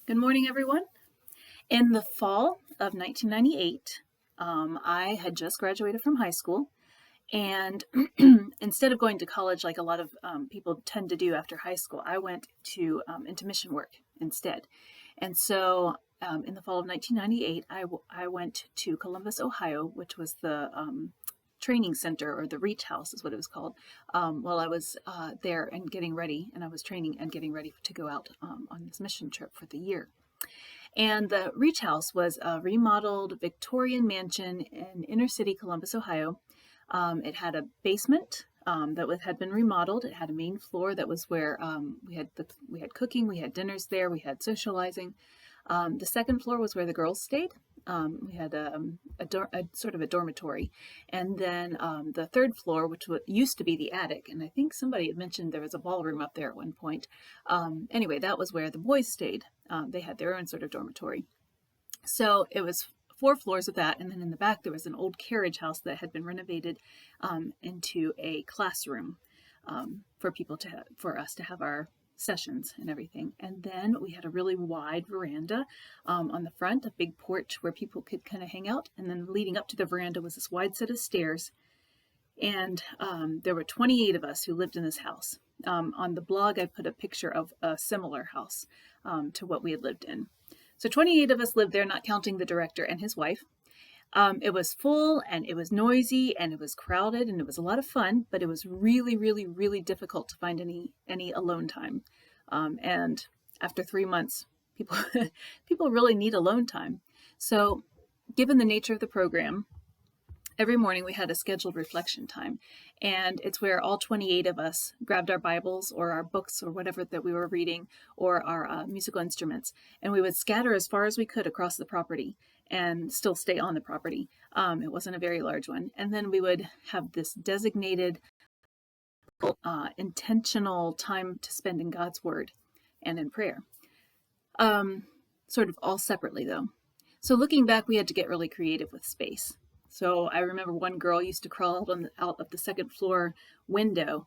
Good morning, everyone. In the fall of 1998, I had just graduated from high school, and instead of going to college like a lot of people tend to do after high school, I went into mission work instead. And so in the fall of 1998, I went to Columbus, Ohio, which was the training center, or the Reach House is what it was called, while I was there and getting ready, and I was training and getting ready to go out on this mission trip for the year. And the Reach House was a remodeled Victorian mansion in inner city Columbus, Ohio. It had a basement that had been remodeled. It had a main floor that was where we had cooking, we had dinners there, we had socializing. The second floor was where the girls stayed. We had a sort of a dormitory. And then the third floor, which used to be the attic, and I think somebody had mentioned there was a ballroom up there at one point. Anyway, that was where the boys stayed. They had their own sort of dormitory. So it was 4 floors of that, and then in the back there was an old carriage house that had been renovated into a classroom for us to have our sessions and everything. And then we had a really wide veranda on the front, a big porch where people could kind of hang out. And then leading up to the veranda was this wide set of stairs. And there were 28 of us who lived in this house. On the blog, I put a picture of a similar house to what we had lived in. So 28 of us lived there, not counting the director and his wife. It was full, and it was noisy, and it was crowded, and it was a lot of fun, but it was really, really, really difficult to find any alone time. And after 3 months, people really need alone time. So given the nature of the program, every morning we had a scheduled reflection time, and it's where all 28 of us grabbed our Bibles or our books or whatever that we were reading, or our musical instruments, and we would scatter as far as we could across the property and still stay on the property. It wasn't a very large one. And then we would have this designated intentional time to spend in God's Word and in prayer. Sort of all separately, though. So looking back, we had to get really creative with space. So I remember one girl used to crawl out of the second floor window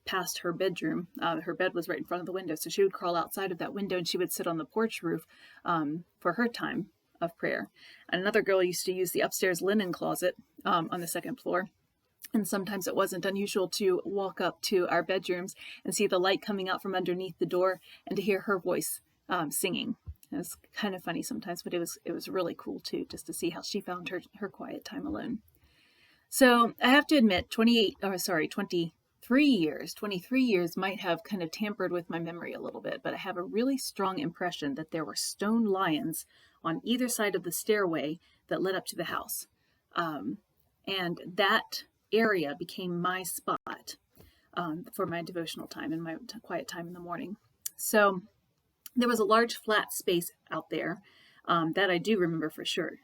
past her bedroom. Her bed was right in front of the window, so she would crawl outside of that window and she would sit on the porch roof for her time of prayer. Another girl used to use the upstairs linen closet on the second floor. And sometimes it wasn't unusual to walk up to our bedrooms and see the light coming out from underneath the door and to hear her voice singing. It was kind of funny sometimes, but it was really cool too, just to see how she found her quiet time alone. So I have to admit, 23 years might have kind of tampered with my memory a little bit, but I have a really strong impression that there were stone lions on either side of the stairway that led up to the house. And that area became my spot for my devotional time and my quiet time in the morning. So there was a large flat space out there that I do remember for sure.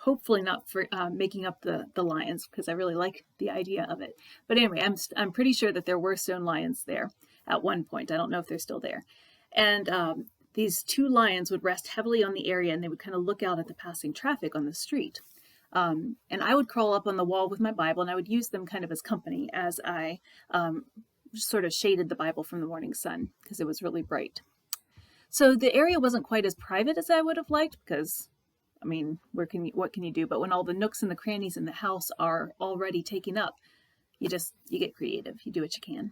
Hopefully not for making up the lions, because I really like the idea of it. But anyway, I'm pretty sure that there were stone lions there at one point. I don't know if they're still there. And these 2 lions would rest heavily on the area, and they would kind of look out at the passing traffic on the street. And I would crawl up on the wall with my Bible, and I would use them kind of as company as I sort of shaded the Bible from the morning sun, because it was really bright. So the area wasn't quite as private as I would have liked, because, I mean, what can you do? But when all the nooks and the crannies in the house are already taken up, you get creative. You do what you can.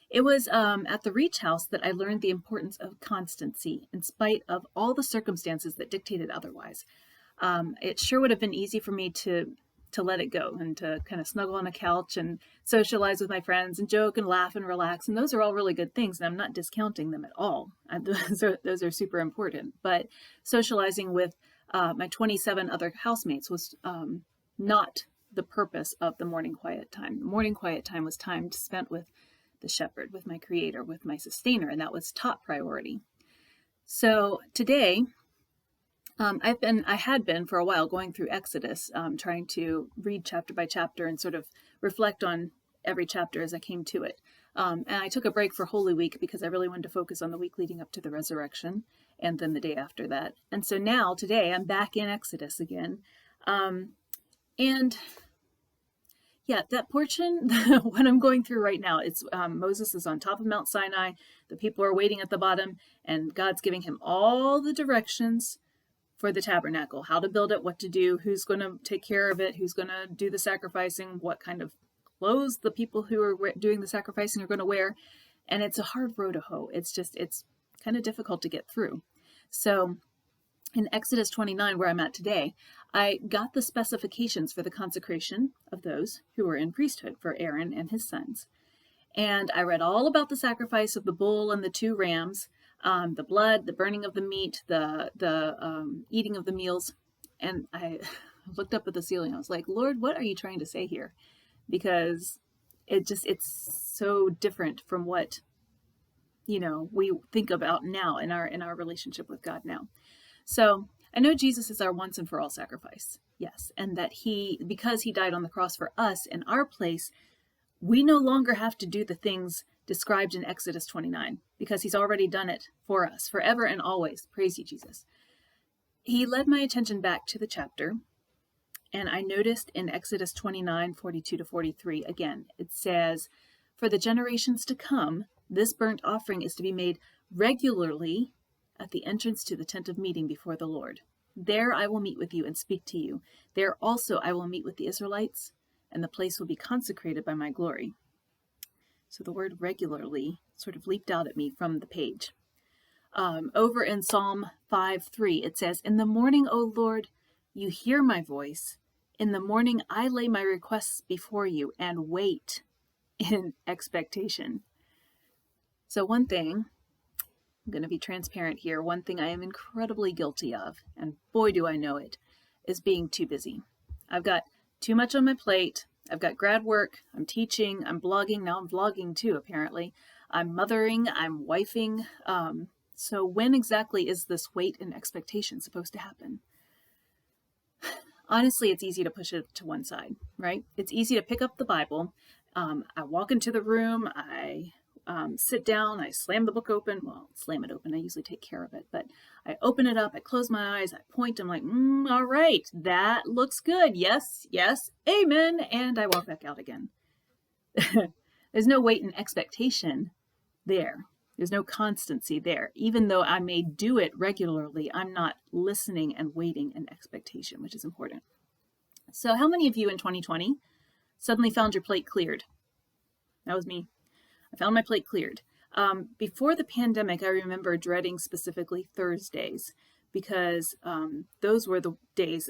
It was at the Reach House that I learned the importance of constancy in spite of all the circumstances that dictated otherwise. It sure would have been easy for me to let it go and to kind of snuggle on a couch and socialize with my friends and joke and laugh and relax. And those are all really good things, and I'm not discounting them at all. Those are super important. But socializing with my 27 other housemates was not the purpose of the morning quiet time. The morning quiet time was time spent with the shepherd, with my creator, with my sustainer, and that was top priority. So today, I had been for a while going through Exodus, trying to read chapter by chapter and sort of reflect on every chapter as I came to it. And I took a break for Holy Week because I really wanted to focus on the week leading up to the resurrection and then the day after that. And so now, today, I'm back in Exodus again. And Yeah, that portion, what I'm going through right now, it's Moses is on top of Mount Sinai. The people are waiting at the bottom, and God's giving him all the directions for the tabernacle, how to build it, what to do, who's going to take care of it, who's going to do the sacrificing, what kind of clothes the people who are doing the sacrificing are going to wear. And it's a hard row to hoe. It's kind of difficult to get through. So in Exodus 29, where I'm at today, I got the specifications for the consecration of those who were in priesthood for Aaron and his sons. And I read all about the sacrifice of the bull and the 2 rams, the blood, the burning of the meat, the eating of the meals. And I looked up at the ceiling. I was like, Lord, what are you trying to say here? Because it's so different from what, we think about now in our relationship with God now. So I know Jesus is our once and for all sacrifice. Yes. And that because he died on the cross for us in our place, we no longer have to do the things described in Exodus 29 because he's already done it for us forever and always. Praise you, Jesus. He led my attention back to the chapter, and I noticed in Exodus 29, 42 to 43, again, it says, "For the generations to come, this burnt offering is to be made regularly at the entrance to the tent of meeting before the Lord. There I will meet with you and speak to you. There also I will meet with the Israelites, and the place will be consecrated by my glory." So the word regularly sort of leaped out at me from the page. Over in Psalm 5:3, it says, "In the morning, O Lord, you hear my voice. In the morning I lay my requests before you and wait in expectation." So one thing, I'm going to be transparent here, one thing I am incredibly guilty of, and boy do I know it, is being too busy. I've got too much on my plate. I've got grad work, I'm teaching, I'm blogging, now I'm vlogging too, apparently. I'm mothering, I'm wifing. So when exactly is this wait and expectation supposed to happen? Honestly, it's easy to push it to one side, right? It's easy to pick up the Bible. I walk into the room, I sit down, I slam the book open. Well, slam it open, I usually take care of it, but I open it up, I close my eyes, I point, I'm like, all right, that looks good. Yes, yes, amen. And I walk back out again. There's no wait and expectation there. There's no constancy there. Even though I may do it regularly, I'm not listening and waiting in expectation, which is important. So how many of you in 2020 suddenly found your plate cleared? That was me. I found my plate cleared. Before the pandemic, I remember dreading specifically Thursdays because those were the days,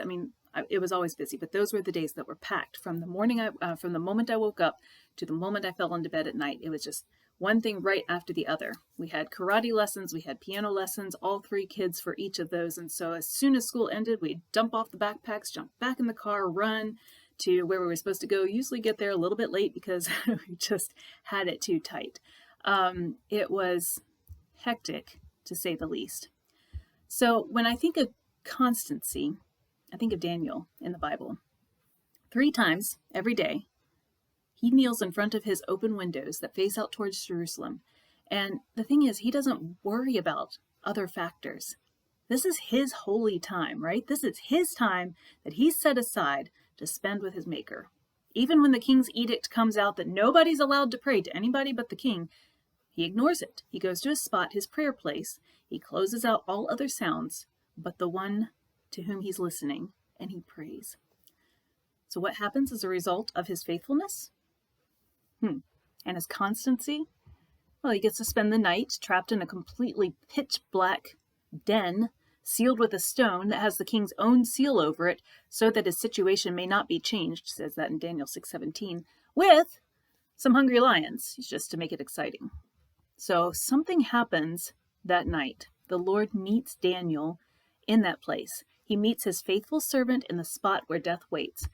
it was always busy, but those were the days that were packed from the moment I woke up to the moment I fell into bed at night. It was just one thing right after the other. We had karate lessons, we had piano lessons, all 3 kids for each of those. And so as soon as school ended, we'd dump off the backpacks, jump back in the car, run to where we were supposed to go, usually get there a little bit late because we just had it too tight. It was hectic, to say the least. So when I think of constancy, I think of Daniel in the Bible. 3 times every day, he kneels in front of his open windows that face out towards Jerusalem. And the thing is, he doesn't worry about other factors. This is his holy time, right? This is his time that he set aside to spend with his maker. Even when the king's edict comes out that nobody's allowed to pray to anybody but the king, he ignores it. He goes to a spot, his prayer place. He closes out all other sounds but the one to whom he's listening, and he prays. So what happens as a result of his faithfulness? And his constancy? Well, he gets to spend the night trapped in a completely pitch black den, sealed with a stone that has the king's own seal over it, so that his situation may not be changed, says that in Daniel 6:17, with some hungry lions, just to make it exciting. So something happens that night. The Lord meets Daniel in that place. He meets his faithful servant in the spot where death waits.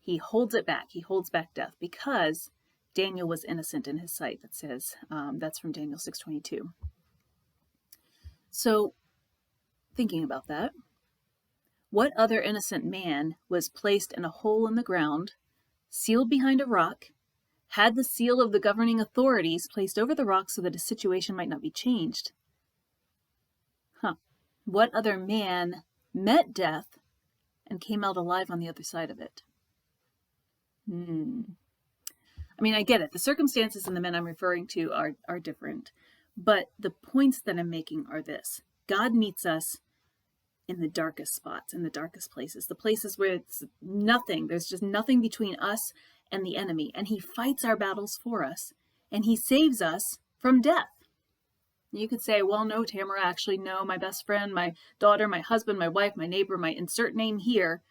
He holds it back. He holds back death because Daniel was innocent in his sight. That says, that's from Daniel 6:22. So thinking about that, what other innocent man was placed in a hole in the ground, sealed behind a rock, had the seal of the governing authorities placed over the rock so that his situation might not be changed? What other man met death and came out alive on the other side of it? I mean, I get it. The circumstances and the men I'm referring to are different. But the points that I'm making are this. God meets us in the darkest spots, in the darkest places, the places where it's nothing. There's just nothing between us and the enemy. And he fights our battles for us. And he saves us from death. You could say, well, no, Tamara, actually, no, my best friend, my daughter, my husband, my wife, my neighbor, my insert name here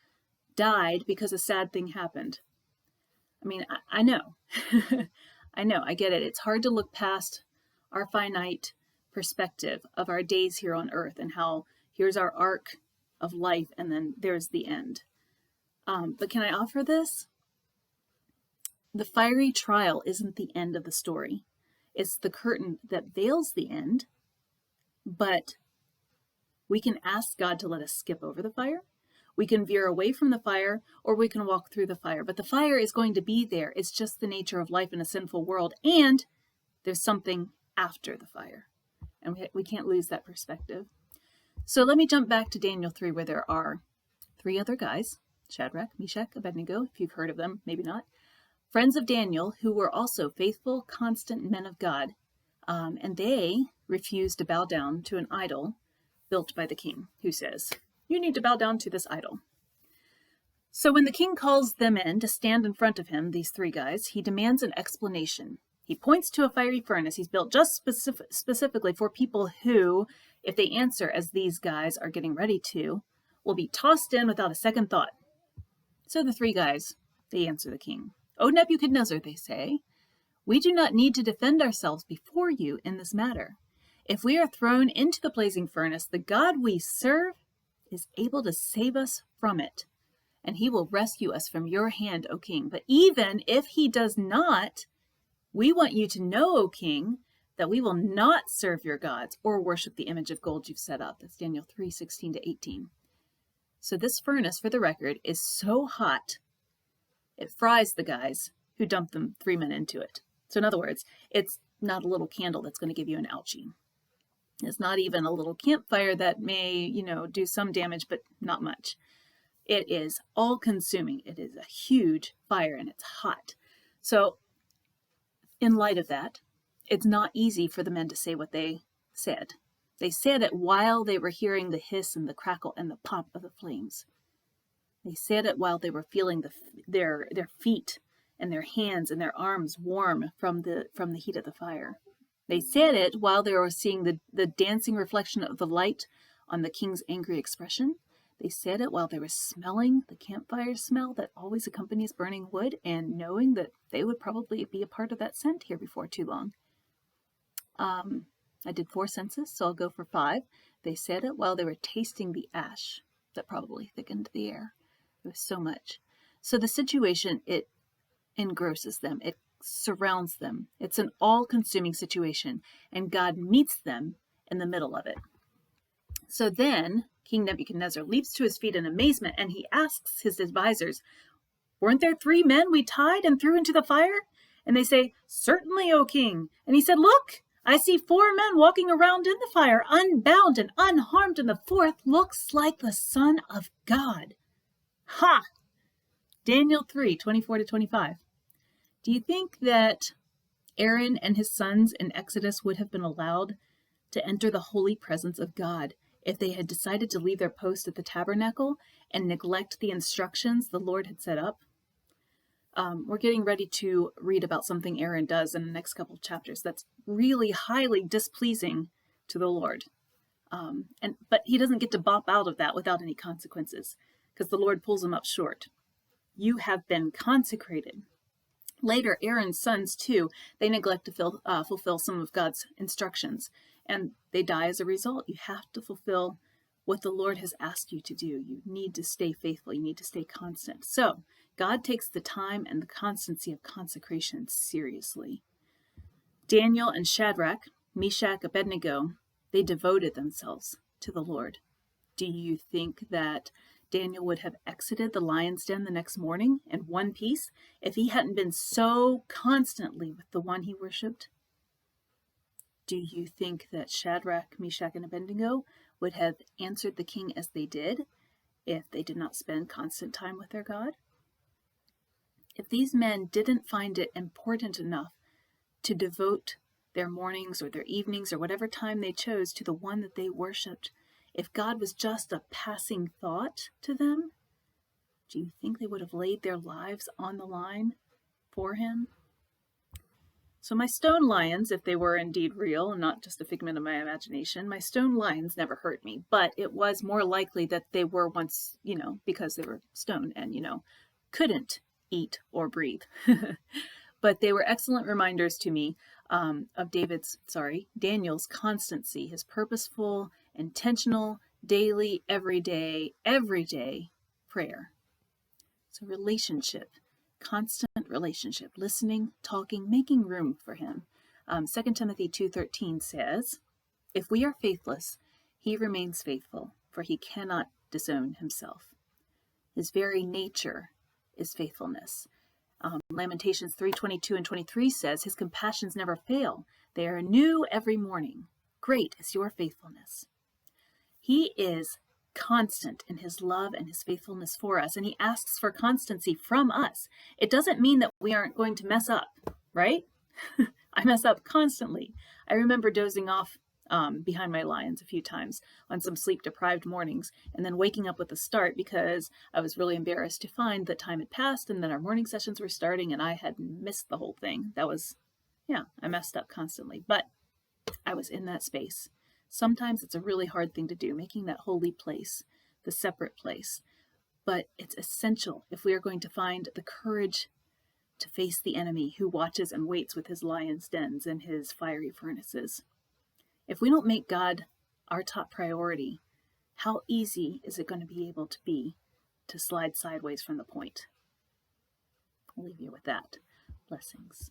died because a sad thing happened. I mean, I know. I know, I get it. It's hard to look past our finite perspective of our days here on earth and how here's our arc of life and then there's the end. But can I offer this? The fiery trial isn't the end of the story. It's the curtain that veils the end, but we can ask God to let us skip over the fire. We can veer away from the fire, or we can walk through the fire. But the fire is going to be there. It's just the nature of life in a sinful world. And there's something after the fire. And we can't lose that perspective. So let me jump back to Daniel 3, where there are 3 other guys, Shadrach, Meshach, Abednego, if you've heard of them, maybe not, friends of Daniel, who were also faithful, constant men of God. And they refused to bow down to an idol built by the king, who says, you need to bow down to this idol. So when the king calls them in to stand in front of him, these 3 guys, he demands an explanation. He points to a fiery furnace he's built just specifically for people who, if they answer as these guys are getting ready to, will be tossed in without a second thought. So the 3 guys, they answer the king. O Nebuchadnezzar, they say, we do not need to defend ourselves before you in this matter. If we are thrown into the blazing furnace, the God we serve is able to save us from it, and he will rescue us from your hand, O king. But even if he does not, we want you to know, O king, that we will not serve your gods or worship the image of gold you've set up. That's Daniel 3:16-18. So this furnace, for the record, is so hot, it fries the guys who dumped them 3 men into it. So in other words, it's not a little candle that's going to give you an ouchie. It's not even a little campfire that may, do some damage, but not much. It is all-consuming. It is a huge fire, and it's hot. So in light of that, it's not easy for the men to say what they said. They said it while they were hearing the hiss and the crackle and the pop of the flames. They said it while they were feeling their feet and their hands and their arms warm from the heat of the fire. They said it while they were seeing the dancing reflection of the light on the king's angry expression. They said it while they were smelling the campfire smell that always accompanies burning wood and knowing that they would probably be a part of that scent here before too long. I did 4 senses, so I'll go for 5. They said it while they were tasting the ash that probably thickened the air. There was so much. So the situation, it engrosses them. It surrounds them. It's an all-consuming situation, and God meets them in the middle of it. So then King Nebuchadnezzar leaps to his feet in amazement, and he asks his advisors, weren't there 3 men we tied and threw into the fire? And they say, certainly, O king. And he said, look, I see 4 men walking around in the fire, unbound and unharmed, and the 4th looks like the Son of God. Ha! Daniel 3:24-25. Do you think that Aaron and his sons in Exodus would have been allowed to enter the holy presence of God if they had decided to leave their post at the tabernacle and neglect the instructions the Lord had set up? We're getting ready to read about something Aaron does in the next couple of chapters that's really highly displeasing to the Lord. But he doesn't get to bop out of that without any consequences, because the Lord pulls him up short. You have been consecrated. Later, Aaron's sons, too, they neglect to fulfill some of God's instructions, and they die as a result. You have to fulfill what the Lord has asked you to do. You need to stay faithful. You need to stay constant. So God takes the time and the constancy of consecration seriously. Daniel and Shadrach, Meshach, Abednego, they devoted themselves to the Lord. Do you think that Daniel would have exited the lion's den the next morning in one piece if he hadn't been so constantly with the one he worshipped? Do you think that Shadrach, Meshach, and Abednego would have answered the king as they did if they did not spend constant time with their God? If these men didn't find it important enough to devote their mornings or their evenings or whatever time they chose to the one that they worshiped, if God was just a passing thought to them, do you think they would have laid their lives on the line for him? So my stone lions, if they were indeed real and not just a figment of my imagination, my stone lions never hurt me, but it was more likely that they were once, because they were stone and, couldn't eat or breathe. But they were excellent reminders to me of Daniel's constancy, his purposeful, intentional, daily, every day prayer. So relationship, constant relationship, listening, talking, making room for him. 2 Timothy 2:13 says, "If we are faithless, he remains faithful, for he cannot disown himself. His very nature is faithfulness." Lamentations 3:22 and 23 says, "His compassions never fail. They are new every morning. Great is your faithfulness." He is constant in his love and his faithfulness for us, and he asks for constancy from us. It doesn't mean that we aren't going to mess up, right? I mess up constantly. I remember dozing off behind my lions a few times on some sleep-deprived mornings, and then waking up with a start because I was really embarrassed to find that time had passed and then our morning sessions were starting and I had missed the whole thing. I messed up constantly, but I was in that space. Sometimes it's a really hard thing to do, making that holy place, the separate place, but it's essential if we are going to find the courage to face the enemy who watches and waits with his lion's dens and his fiery furnaces. If we don't make God our top priority, how easy is it going to be able to be to slide sideways from the point? I'll leave you with that. Blessings.